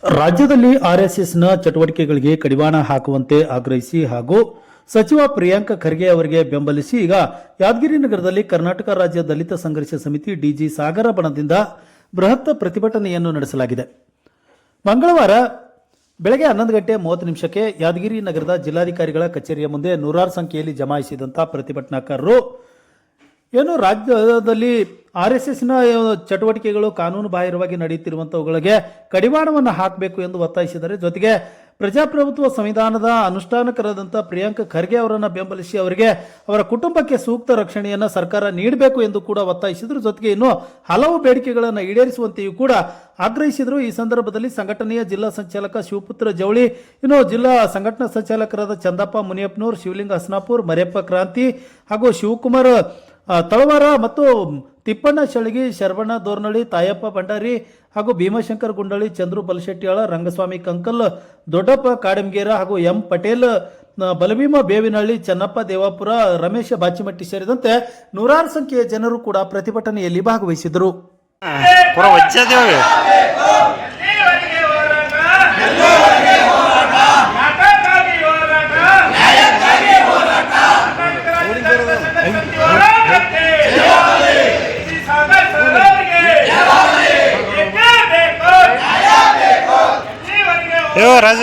ರಾಜ್ಯದಲ್ಲಿ ಆರ್ಎಸ್ಎಸ್ನ ಚಟುವಟಿಕೆಗಳಿಗೆ ಕಡಿವಾಣ ಹಾಕುವಂತೆ ಆಗ್ರಹಿಸಿ ಹಾಗೂ ಸಚಿವ ಪ್ರಿಯಾಂಕ ಖರ್ಗೆ ಅವರಿಗೆ ಬೆಂಬಲಿಸಿ ಈಗ ಯಾದಗಿರಿ ನಗರದಲ್ಲಿ ಕರ್ನಾಟಕ ರಾಜ್ಯ ದಲಿತ ಸಂಘರ್ಷ ಸಮಿತಿ ಡಿಜಿ ಸಾಗರ ಬಣದಿಂದ ಬೃಹತ್ ಪ್ರತಿಭಟನೆಯನ್ನು ನಡೆಸಲಾಗಿದೆ. ಮಂಗಳವಾರ ಬೆಳಗ್ಗೆ 11:30 ಯಾದಗಿರಿ ನಗರದ ಜಿಲ್ಲಾಧಿಕಾರಿಗಳ ಕಚೇರಿಯ ಮುಂದೆ ನೂರಾರು ಸಂಖ್ಯೆಯಲ್ಲಿ ಜಮಾಯಿಸಿದಂಥ ಪ್ರತಿಭಟನಾಕಾರರು ರಾಜ್ಯದಲ್ಲಿ ಆರ್ಎಸ್ಎಸ್ನ ಚಟುವಟಿಕೆಗಳು ಕಾನೂನು ಬಾಹಿರವಾಗಿ ನಡೆಯುತ್ತಿರುವಂಥವುಗಳಿಗೆ ಕಡಿವಾಣವನ್ನು ಹಾಕಬೇಕು ಎಂದು ಒತ್ತಾಯಿಸಿದ್ದಾರೆ. ಜೊತೆಗೆ ಪ್ರಜಾಪ್ರಭುತ್ವ ಸಂವಿಧಾನದ ಅನುಷ್ಠಾನಕರಾದಂಥ ಪ್ರಿಯಾಂಕ ಖರ್ಗೆ ಅವರನ್ನು ಬೆಂಬಲಿಸಿ ಅವರಿಗೆ ಅವರ ಕುಟುಂಬಕ್ಕೆ ಸೂಕ್ತ ರಕ್ಷಣೆಯನ್ನು ಸರ್ಕಾರ ನೀಡಬೇಕು ಎಂದು ಕೂಡ ಒತ್ತಾಯಿಸಿದರು. ಜೊತೆಗೆ ಇನ್ನು ಹಲವು ಬೇಡಿಕೆಗಳನ್ನು ಈಡೇರಿಸುವಂತೆಯೂ ಕೂಡ ಆಗ್ರಹಿಸಿದರು. ಈ ಸಂದರ್ಭದಲ್ಲಿ ಸಂಘಟನೆಯ ಜಿಲ್ಲಾ ಸಂಚಾಲಕ ಶಿವಪುತ್ರ ಜವಳಿ, ಇನ್ನು ಜಿಲ್ಲಾ ಸಂಘಟನಾ ಸಂಚಾಲಕರಾದ ಚಂದಪ್ಪ ಮುನಿಯಪ್ಪನೂರ್, ಶಿವಲಿಂಗ ಹಸನಾಪುರ್, ಮರೆಯಪ್ಪ ಕ್ರಾಂತಿ ಹಾಗೂ ಶಿವಕುಮಾರ್ ತಳವಾರ ಮತ್ತು ತಿಪ್ಪಣ್ಣ ಶಳಗಿ, ಶರವಣ ದೋರ್ನಳ್ಳಿ, ತಾಯಪ್ಪ ಭಂಡಾರಿ ಹಾಗೂ ಭೀಮಶಂಕರ್ ಗುಂಡಳ್ಳಿ, ಚಂದ್ರು ಬಲಶೆಟ್ಟಿಯಾಳ, ರಂಗಸ್ವಾಮಿ ಕಂಕಲ್, ದೊಡ್ಡಪ್ಪ ಕಾಡಂಗೇರ ಹಾಗೂ ಎಂ ಪಟೇಲ್, ಬಲಭೀಮ ಬೇವಿನಹಳ್ಳಿ, ಚನ್ನಪ್ಪ ದೇವಾಪುರ, ರಮೇಶ ಬಾಚಿಮಟ್ಟಿ ಸೇರಿದಂತೆ ನೂರಾರು ಸಂಖ್ಯೆಯ ಜನರು ಕೂಡ ಪ್ರತಿಭಟನೆಯಲ್ಲಿ ಭಾಗವಹಿಸಿದರು. ರಾಜ